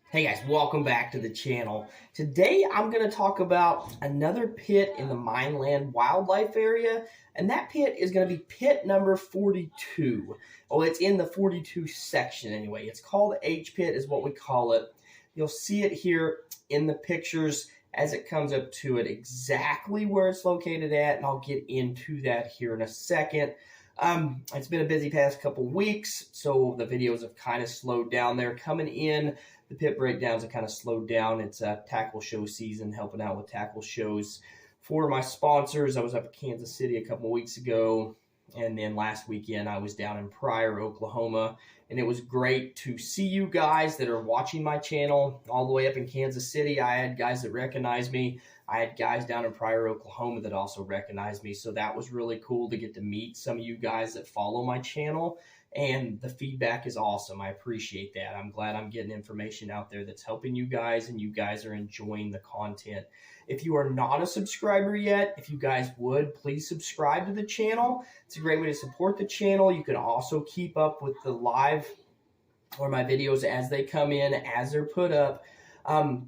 Hey guys, welcome back to the channel. Today I'm going to talk about another pit in the Mineland wildlife area, and that pit is going to be pit number 42. Well, it's in the 42 section anyway. It's called H pit is what we call it. You'll see it here in the pictures as it comes up to it, exactly where it's located at, and I'll get into that here in a second. It's been a busy past couple weeks, so the videos have kind of slowed down there coming in. The pit breakdowns have kind of slowed down. It's a tackle show season, helping out with tackle shows for my sponsors. I was up in Kansas City a couple weeks ago, and then last weekend I was down in Pryor, Oklahoma, and it was great to see you guys that are watching my channel all the way up in Kansas City. I had guys that recognized me. I had guys down in Pryor, Oklahoma that also recognized me, so that was really cool to get to meet some of you guys that follow my channel. And the feedback is awesome. I appreciate that. I'm glad I'm getting information out there that's helping you guys, and you guys are enjoying the content. If you are not a subscriber yet, if you guys would, please subscribe to the channel. It's a great way to support the channel. You can also keep up with the live or my videos as they come in, as they're put up.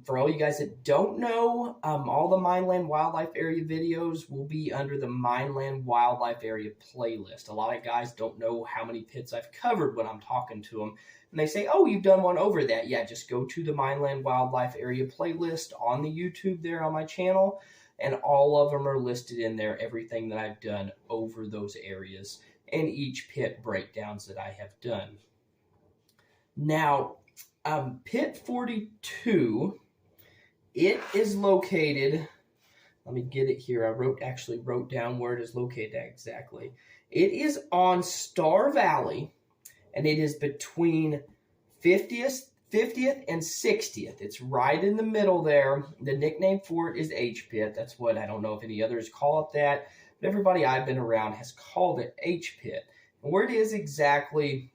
For all you guys that don't know, all the Mineland Wildlife Area videos will be under the Mineland Wildlife Area playlist. A lot of guys don't know how many pits I've covered when I'm talking to them. And they say, oh, you've done one over that. Yeah, just go to the Mineland Wildlife Area playlist on the YouTube there on my channel. And all of them are listed in there, everything that I've done over those areas and each pit breakdowns that I have done. Now, pit 42, it is located, let me get it here. I actually wrote down where it is located at exactly. It is on Star Valley, and it is between 50th and 60th. It's right in the middle there. The nickname for it is H pit. That's what, I don't know if any others call it that, but everybody I've been around has called it H pit. And where it is exactly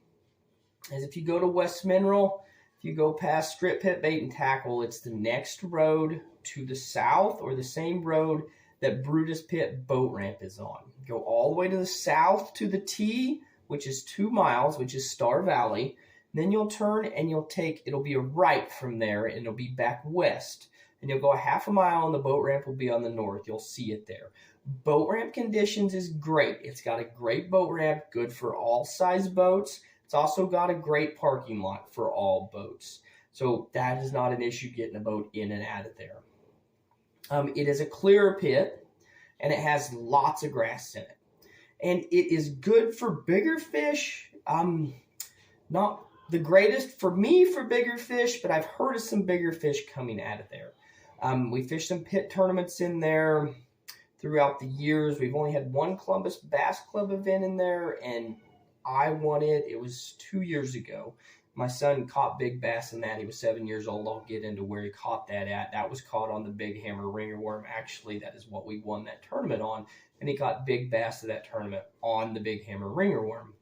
is if you go to West Mineral, if you go past Strip Pit Bait and Tackle, it's the next road to the south, or the same road that Brutus Pit boat ramp is on. Go all the way to the south to the T, which is 2 miles, which is Star Valley. Then you'll turn and you'll take, it'll be a right from there, and it'll be back west. And you'll go a half a mile, and the boat ramp will be on the north. You'll see it there. Boat ramp conditions is great. It's got a great boat ramp, good for all size boats. It's also got a great parking lot for all boats. So that is not an issue getting a boat in and out of there. It is a clear pit, and it has lots of grass in it. And it is good for bigger fish. Not the greatest for me for bigger fish, but I've heard of some bigger fish coming out of there. We fished some pit tournaments in there throughout the years. We've only had one Columbus Bass Club event in there, and I won it. It was 2 years ago. My son caught big bass in that. He was 7 years old. I'll get into where he caught that at. That was caught on the Big Hammer Ringer Worm. Actually, that is what we won that tournament on. And he caught big bass of that tournament on the Big Hammer Ringer Worm.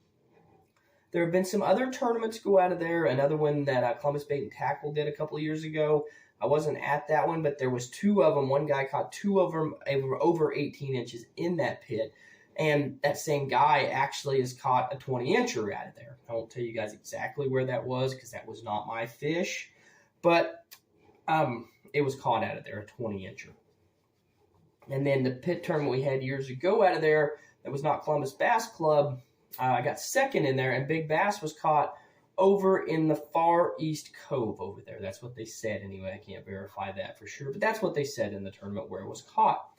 There have been some other tournaments go out of there. Another one that Columbus Bait and Tackle did a couple of years ago. I wasn't at that one, but there was 2 of them. One guy caught 2 of them over 18 inches in that pit. And that same guy actually has caught a 20-incher out of there. I won't tell you guys exactly where that was because that was not my fish. But it was caught out of there, a 20-incher. And then the pit tournament we had years ago out of there that was not Columbus Bass Club, I got second in there, and big bass was caught over in the far east cove over there. That's what they said anyway. I can't verify that for sure, but that's what they said in the tournament where it was caught.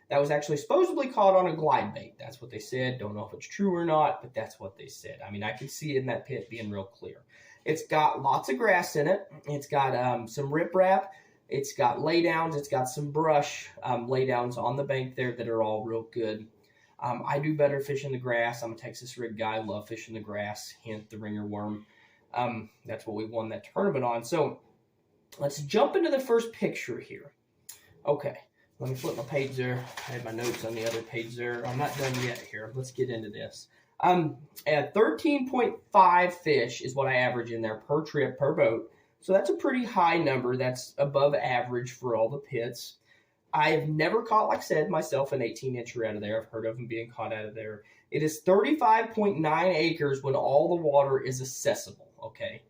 That was actually supposedly caught on a glide bait. That's what they said. Don't know if it's true or not, but that's what they said. I mean, I could see it in that pit being real clear. It's got lots of grass in it. It's got some riprap. It's got laydowns. It's got some brush laydowns on the bank there that are all real good. I do better fishing the grass. I'm a Texas rig guy. I love fishing the grass, hint the ringer worm. That's what we won that tournament on. So let's jump into the first picture here. Okay. Let me flip my page there. I had my notes on the other page there. I'm not done yet here. Let's get into this. At 13.5 fish is what I average in there per trip, per boat. So that's a pretty high number. That's above average for all the pits. I've never caught, like I said, myself an 18-incher out of there. I've heard of them being caught out of there. It is 35.9 acres when all the water is accessible, okay?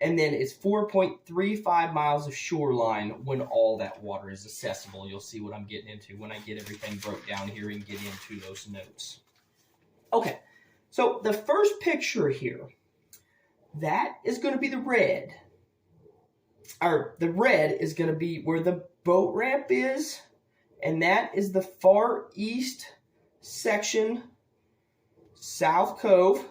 And then it's 4.35 miles of shoreline when all that water is accessible. You'll see what I'm getting into when I get everything broke down here and get into those notes. Okay, so the first picture here, that is going to be the red. Or the red is going to be where the boat ramp is, and that is the far east section, South Cove,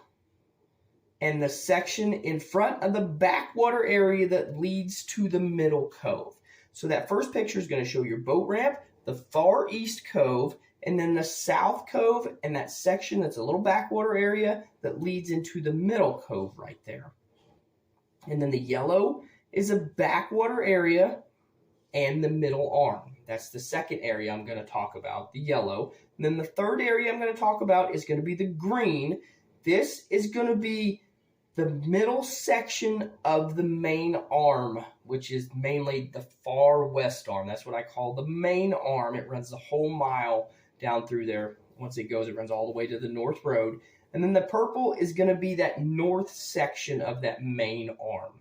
and the section in front of the backwater area that leads to the middle cove. So that first picture is going to show your boat ramp, the far east cove, and then the South Cove, and that section that's a little backwater area that leads into the middle cove right there. And then the yellow is a backwater area and the middle arm. That's the second area I'm going to talk about, the yellow. And then the third area I'm going to talk about is going to be the green. This is going to be the middle section of the main arm, which is mainly the far west arm. That's what I call the main arm. It runs the whole mile down through there. Once it goes, it runs all the way to the North Road. And then the purple is going to be that north section of that main arm.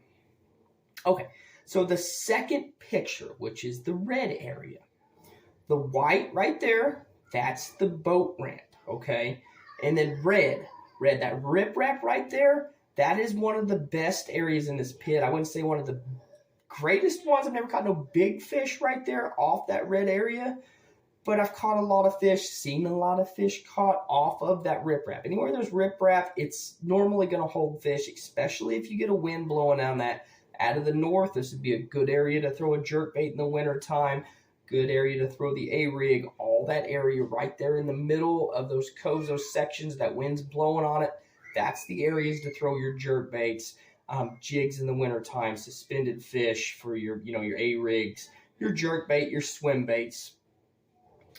Okay, so the second picture, which is the red area, the white right there, that's the boat ramp, okay? And then red, that riprap right there, that is one of the best areas in this pit. I wouldn't say one of the greatest ones. I've never caught no big fish right there off that red area, but I've caught a lot of fish, seen a lot of fish caught off of that riprap. Anywhere there's riprap, it's normally going to hold fish, especially if you get a wind blowing on that. Out of the north, this would be a good area to throw a jerkbait in the wintertime, good area to throw the A-rig, all that area right there in the middle of those coves, those sections, that wind's blowing on it. That's the areas to throw your jerkbaits, jigs in the wintertime, suspended fish for your, your A-rigs, your jerkbait, your swim baits.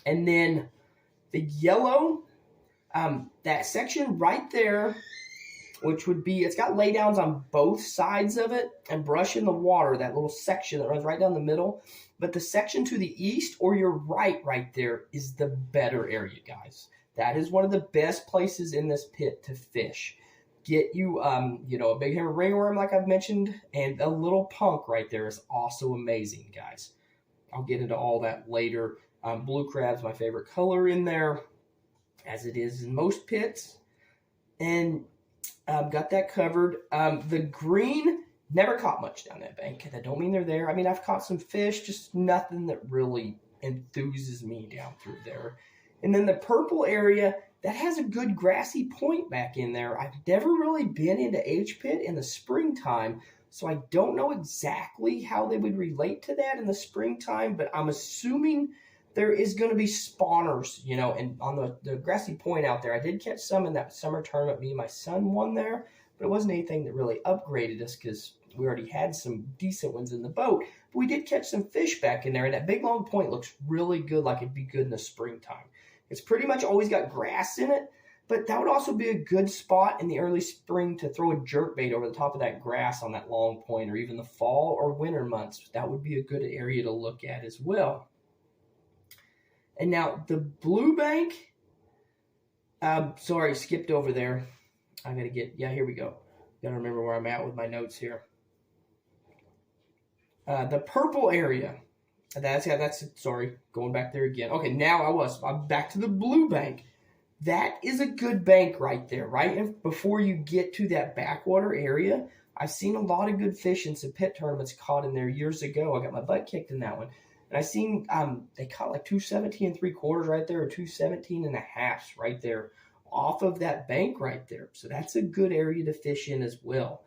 And then the yellow, that section right there, which would be, it's got laydowns on both sides of it and brush in the water, that little section that runs right down the middle. But the section to the east or your right there is the better area, guys. That is one of the best places in this pit to fish. Get you, a big hammer ringworm like I've mentioned, and a little punk right there is also amazing, guys. I'll get into all that later. Blue crab's my favorite color in there, as it is in most pits. And got that covered. The green, never caught much down that bank. That don't mean they're there. I mean, I've caught some fish, just nothing that really enthuses me down through there. And then the purple area, that has a good grassy point back in there. I've never really been into H-pit in the springtime, so I don't know exactly how they would relate to that in the springtime, but I'm assuming there is going to be spawners, and on the grassy point out there. I did catch some in that summer tournament. Me and my son won there, but it wasn't anything that really upgraded us because we already had some decent ones in the boat. But we did catch some fish back in there, and that big long point looks really good, like it'd be good in the springtime. It's pretty much always got grass in it, but that would also be a good spot in the early spring to throw a jerkbait over the top of that grass on that long point, or even the fall or winter months. That would be a good area to look at as well. And now the blue bank, sorry, skipped over there. I gotta here we go. Gotta remember where I'm at with my notes here. The purple area, sorry, going back there again. Okay, I'm back to the blue bank. That is a good bank right there, right? And before you get to that backwater area, I've seen a lot of good fish in some pit tournaments caught in there years ago. I got my butt kicked in that one. And I seen they caught like 217 3/4 right there, or 217 1/2 right there off of that bank right there. So that's a good area to fish in as well.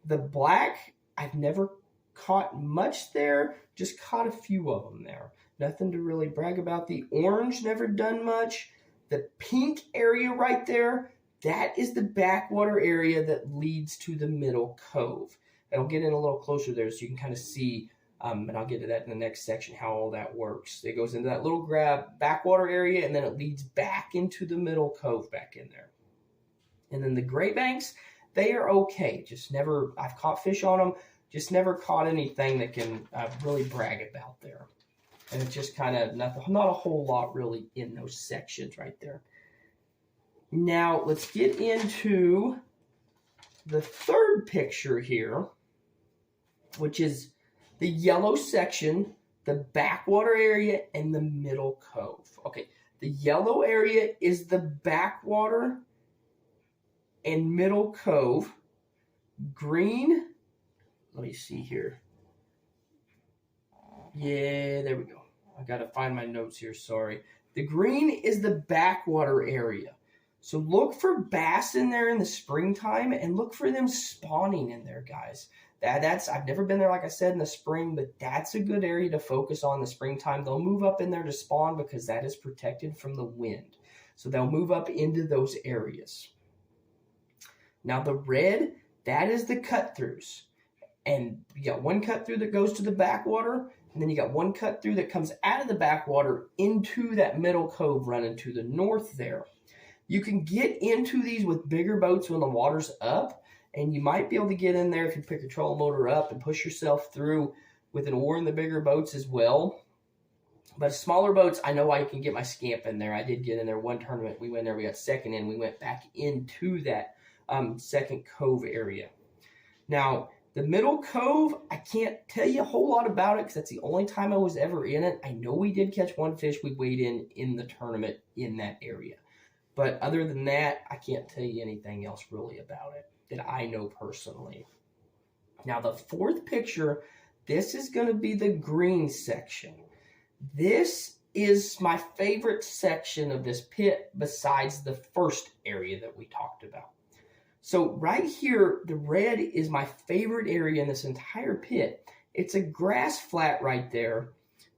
The black, I've never caught much there, just caught a few of them there. Nothing to really brag about. The orange, never done much. The pink area right there, that is the backwater area that leads to the middle cove. And I'll get in a little closer there so you can kind of see, and I'll get to that in the next section, how all that works. It goes into that little backwater area, and then it leads back into the middle cove back in there. And then the Great Banks, they are okay. I've caught fish on them, just never caught anything that can really brag about there. And it's just kind of not a whole lot really in those sections right there. Now, let's get into the third picture here. which is the yellow section, the backwater area, and the middle cove. Okay, the yellow area is the backwater and middle cove. Green, let me see here. Yeah, there we go. I got to find my notes here, sorry. The green is the backwater area. So look for bass in there in the springtime and look for them spawning in there, guys. That's I've never been there, like I said, in the spring, but that's a good area to focus on in the springtime. They'll move up in there to spawn because that is protected from the wind. So they'll move up into those areas. Now the red, that is the cut throughs. And you got one cut through that goes to the backwater, and then you got one cut through that comes out of the backwater into that middle cove running to the north there. You can get into these with bigger boats when the water's up, and you might be able to get in there if you pick your trolling motor up and push yourself through with an oar in the bigger boats as well. But smaller boats, I know I can get my scamp in there. I did get in there one tournament. We went there, we got second in. We went back into that second cove area. Now, the middle cove, I can't tell you a whole lot about it because that's the only time I was ever in it. I know we did catch one fish we weighed in the tournament in that area. But other than that, I can't tell you anything else really about it that I know personally. Now, the fourth picture, this is going to be the green section. This is my favorite section of this pit besides the first area that we talked about. So right here, the red is my favorite area in this entire pit. It's a grass flat right there.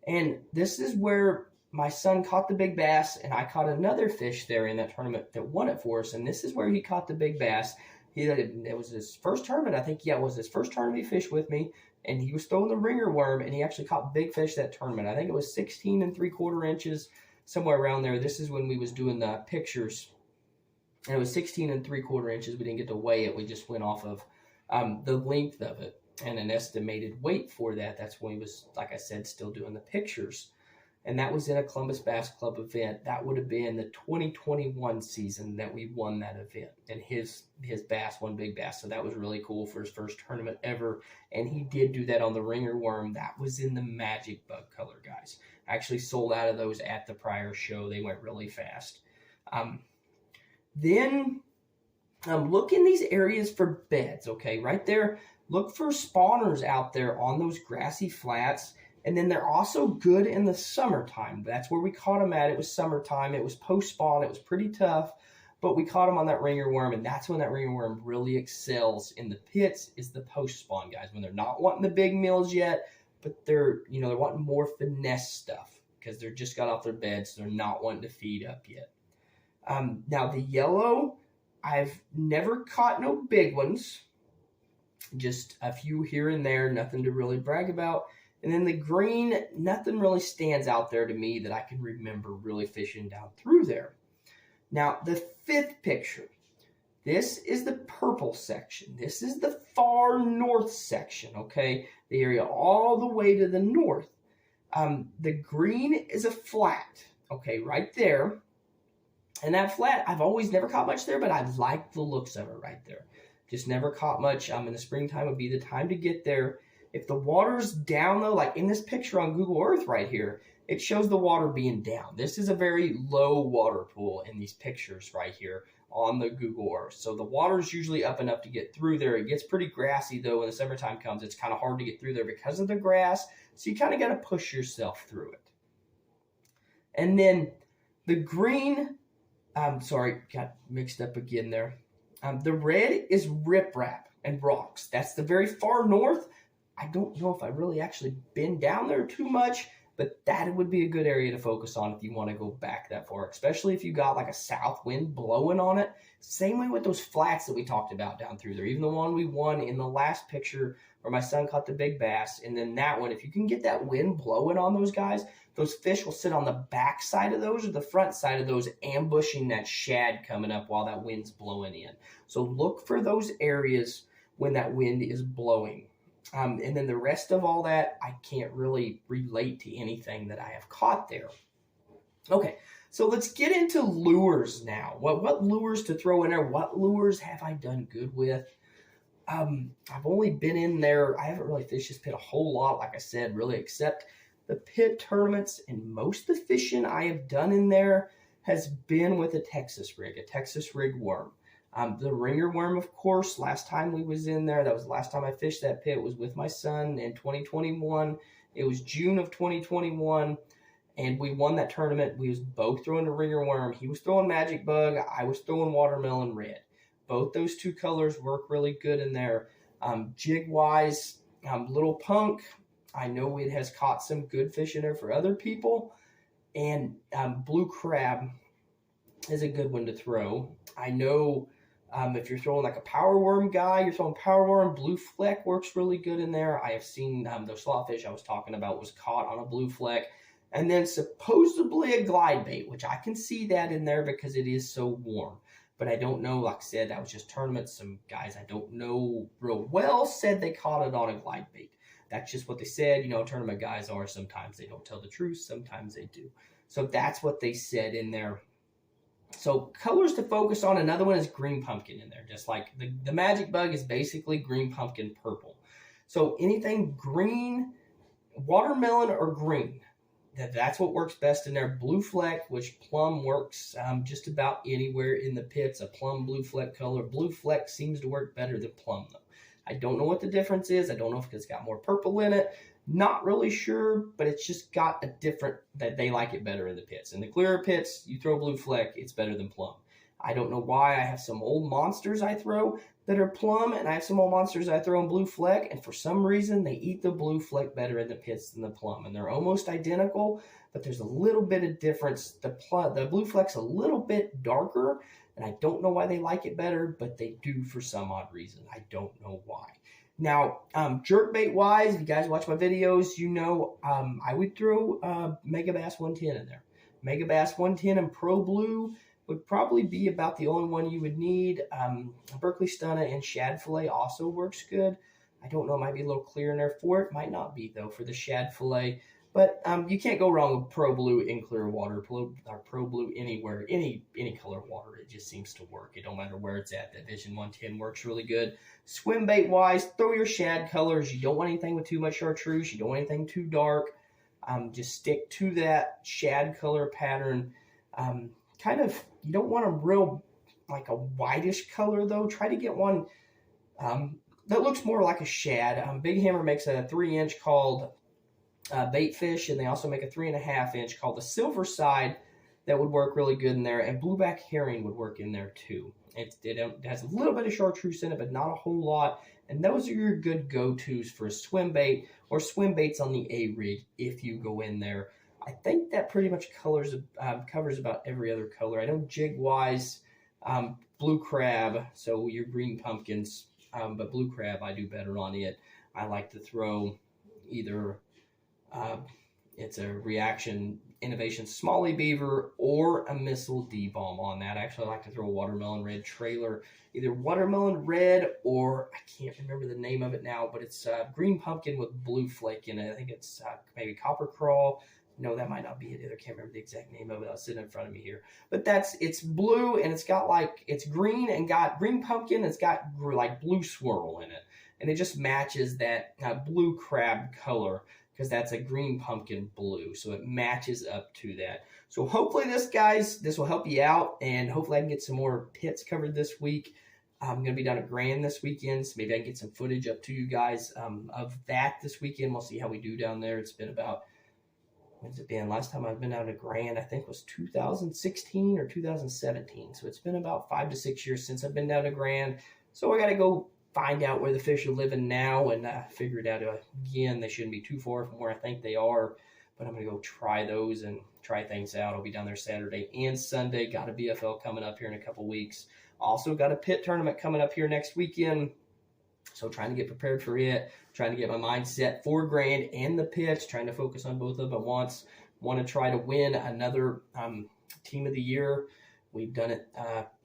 And this is where my son caught the big bass, and I caught another fish there in that tournament that won it for us. And this is where he caught the big bass. It was his first tournament, I think. Yeah, it was his first tournament he fished with me. And he was throwing the ringer worm, and he actually caught big fish that tournament. I think it was 16 3/4 inches, somewhere around there. This is when we was doing the pictures. And it was 16 3/4 inches. We didn't get to weigh it. We just went off of the length of it and an estimated weight for that. That's when he was, like I said, still doing the pictures. And that was in a Columbus Bass Club event. That would have been the 2021 season that we won that event. And his bass won big bass. So that was really cool for his first tournament ever. And he did do that on the ringer worm. That was in the magic bug color, guys. I actually sold out of those at the prior show. They went really fast. Then look in these areas for beds, okay? Right there, look for spawners out there on those grassy flats. And then they're also good in the summertime. That's where we caught them at. It was summertime. It was post-spawn. It was pretty tough. But we caught them on that ringer worm, and that's when that ringer worm really excels in the pits is the post-spawn, guys. When they're not wanting the big meals yet, but they're wanting more finesse stuff because they're just got off their beds. So they're not wanting to feed up yet. Now, the yellow, I've never caught no big ones. Just a few here and there, nothing to really brag about. And then the green, nothing really stands out there to me that I can remember really fishing down through there. Now, the fifth picture, this is the purple section. This is the far north section, okay? The area all the way to the north. The green is a flat, okay, right there. And that flat, I've always never caught much there, but I like the looks of it right there. Just never caught much. In the springtime would be the time to get there. If the water's down, though, like in this picture on Google Earth right here, it shows the water being down. This is a very low water pool in these pictures right here on the Google Earth. So the water's usually up enough to get through there. It gets pretty grassy, though, when the summertime comes. It's kind of hard to get through there because of the grass. So you kind of got to push yourself through it. And then the green, sorry, got mixed up again there. The red is riprap and rocks. That's the very far north. I don't know if I've really actually been down there too much, but that would be a good area to focus on if you want to go back that far, especially if you got like a south wind blowing on it. Same way with those flats that we talked about down through there. Even the one we won in the last picture where my son caught the big bass, and then that one, if you can get that wind blowing on those guys, those fish will sit on the back side of those or the front side of those, ambushing that shad coming up while that wind's blowing in. So look for those areas when that wind is blowing. And then the rest of all that, I can't really relate to anything that I have caught there. Okay, so let's get into lures now. What lures to throw in there? What lures have I done good with? I've only been in there. I haven't really fished this pit a whole lot, like I said, really, except the pit tournaments. And most of the fishing I have done in there has been with a Texas rig worm. The ringer worm, of course, last time we was in there, that was the last time I fished that pit, was with my son in 2021. It was June of 2021, and we won that tournament. We was both throwing the ringer worm. He was throwing magic bug. I was throwing watermelon red. Both those two colors work really good in there. Jig-wise, Little Punk, I know it has caught some good fish in there for other people. And Blue Crab is a good one to throw. I know if you're throwing like a power worm guy, you're throwing power worm, blue fleck works really good in there. I have seen those slotfish I was talking about was caught on a blue fleck. And then supposedly a glide bait, which I can see that in there because it is so warm. But I don't know, like I said, that was just tournaments. Some guys I don't know real well said they caught it on a glide bait. That's just what they said. You know, tournament guys are, sometimes they don't tell the truth, sometimes they do. So that's what they said in there. So colors to focus on, another one is green pumpkin in there. Just like the magic bug is basically green pumpkin purple. So anything green, watermelon or green, that's what works best in there. Blue fleck, which plum works just about anywhere in the pits, a plum blue fleck color. Blue fleck seems to work better than plum though. I don't know what the difference is. I don't know if it's got more purple in it. Not really sure, but it's just got a different, that they like it better in the pits. In the clearer pits, you throw blue fleck, it's better than plum. I don't know why. I have some old monsters I throw that are plum, and I have some old monsters I throw in blue fleck, and for some reason, they eat the blue fleck better in the pits than the plum. And they're almost identical, but there's a little bit of difference. The blue fleck's a little bit darker, and I don't know why they like it better, but they do for some odd reason. I don't know why. Now, jerkbait wise, if you guys watch my videos, you know I would throw Mega Bass 110 in there. Mega Bass 110 and Pro Blue would probably be about the only one you would need. Berkeley Stunna and Shad Fillet also works good. I don't know, it might be a little clear in there for it. Might not be, though, for the Shad Fillet. But you can't go wrong with Pro Blue in clear water, or Pro Blue anywhere, any color water. It just seems to work. It don't matter where it's at. That Vision 110 works really good. Swim bait wise, throw your shad colors. You don't want anything with too much chartreuse. You don't want anything too dark. Just stick to that shad color pattern. Kind of, you don't want a real, like a whitish color though. Try to get one that looks more like a shad. Big Hammer makes a 3-inch called bait fish, and they also make a 3.5-inch called the Silver Side that would work really good in there, and blueback herring would work in there too. It has a little bit of chartreuse in it, but not a whole lot, and those are your good go-tos for a swim bait or swim baits on the A-rig if you go in there. I think that pretty much covers about every other color. I know jig-wise, blue crab, so your green pumpkins, but blue crab I do better on it. I like to throw either it's a Reaction Innovation Smalley Beaver or a Missile D-Bomb on that. Actually, I like to throw a watermelon red trailer, either watermelon red or I can't remember the name of it now, but it's green pumpkin with blue flake in it. I think it's maybe copper crawl. No, that might not be it either. I can't remember the exact name of it. I'll sit in front of me here. But it's blue, and it's got like, it's green and got green pumpkin. It's got like blue swirl in it. And it just matches that blue crab color, because that's a green pumpkin blue. So it matches up to that. So hopefully this will help you out, and hopefully I can get some more pits covered this week. I'm going to be down at Grand this weekend, so maybe I can get some footage up to you guys of that this weekend. We'll see how we do down there. It's been about, when's it been? Last time I've been down to Grand, I think was 2016 or 2017. So it's been about 5 to 6 years since I've been down to Grand. So I got to go find out where the fish are living now and figure it out again. They shouldn't be too far from where I think they are, but I'm going to go try those and try things out. I'll be down there Saturday and Sunday. Got a BFL coming up here in a couple weeks. Also got a pit tournament coming up here next weekend. So trying to get prepared for it, trying to get my mind set for Grand and the pits, trying to focus on both of them at once. Want to try to win another team of the year. We've done it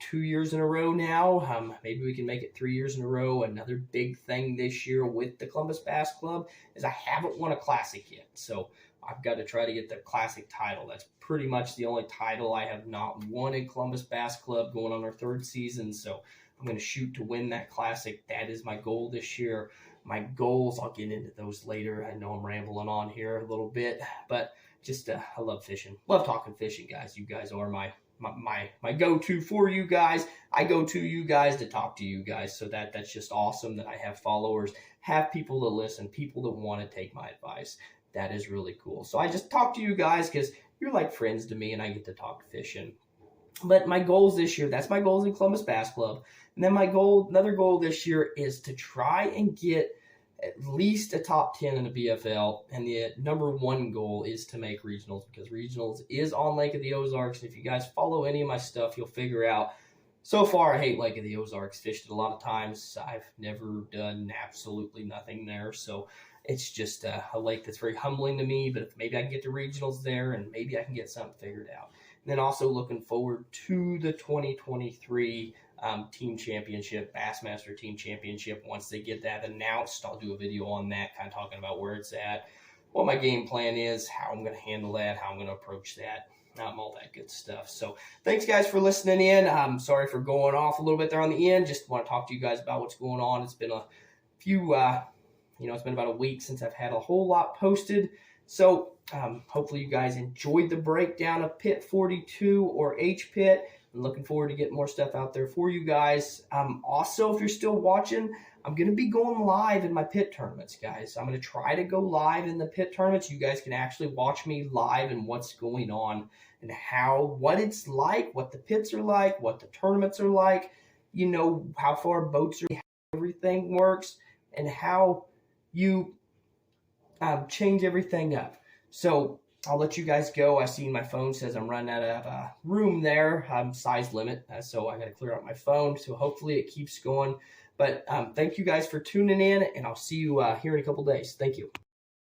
2 years in a row now. Maybe we can make it 3 years in a row. Another big thing this year with the Columbus Bass Club is I haven't won a classic yet. So I've got to try to get the classic title. That's pretty much the only title I have not won in Columbus Bass Club, going on our 3rd season. So I'm going to shoot to win that classic. That is my goal this year. My goals, I'll get into those later. I know I'm rambling on here a little bit, but just I love fishing. Love talking fishing, guys. You guys are my go-to for you guys. I go to you guys to talk to you guys. So that's just awesome that I have followers, have people to listen, people that want to take my advice. That is really cool. So I just talk to you guys because you're like friends to me, and I get to talk fishing. But my goals this year, that's my goals in Columbus Bass Club. And then another goal this year is to try and get at least a top 10 in the BFL. And the number one goal is to make regionals, because regionals is on Lake of the Ozarks. And if you guys follow any of my stuff, you'll figure out, so far I hate Lake of the Ozarks. Fished it a lot of times. I've never done absolutely nothing there. So it's just a lake that's very humbling to me. But if maybe I can get to regionals there, and maybe I can get something figured out. And then also looking forward to the 2023 team championship, Bassmaster team championship. Once they get that announced, I'll do a video on that, kind of talking about where it's at, what my game plan is, how I'm going to handle that, how I'm going to approach that, all that good stuff. So thanks, guys, for listening in. I'm sorry for going off a little bit there on the end. Just want to talk to you guys about what's going on. It's been a few, it's been about a week since I've had a whole lot posted. So hopefully you guys enjoyed the breakdown of Pit 42 or H Pit. I'm looking forward to getting more stuff out there for you guys. Also, if you're still watching, I'm going to be going live in my pit tournaments, guys. I'm going to try to go live in the pit tournaments. You guys can actually watch me live and what's going on and what it's like, what the pits are like, what the tournaments are like, how far boats are, how everything works, and how you change everything up. So I'll let you guys go. I see my phone says I'm running out of room there, size limit, so I got to clear out my phone. So hopefully it keeps going. But thank you guys for tuning in, and I'll see you here in a couple days. Thank you.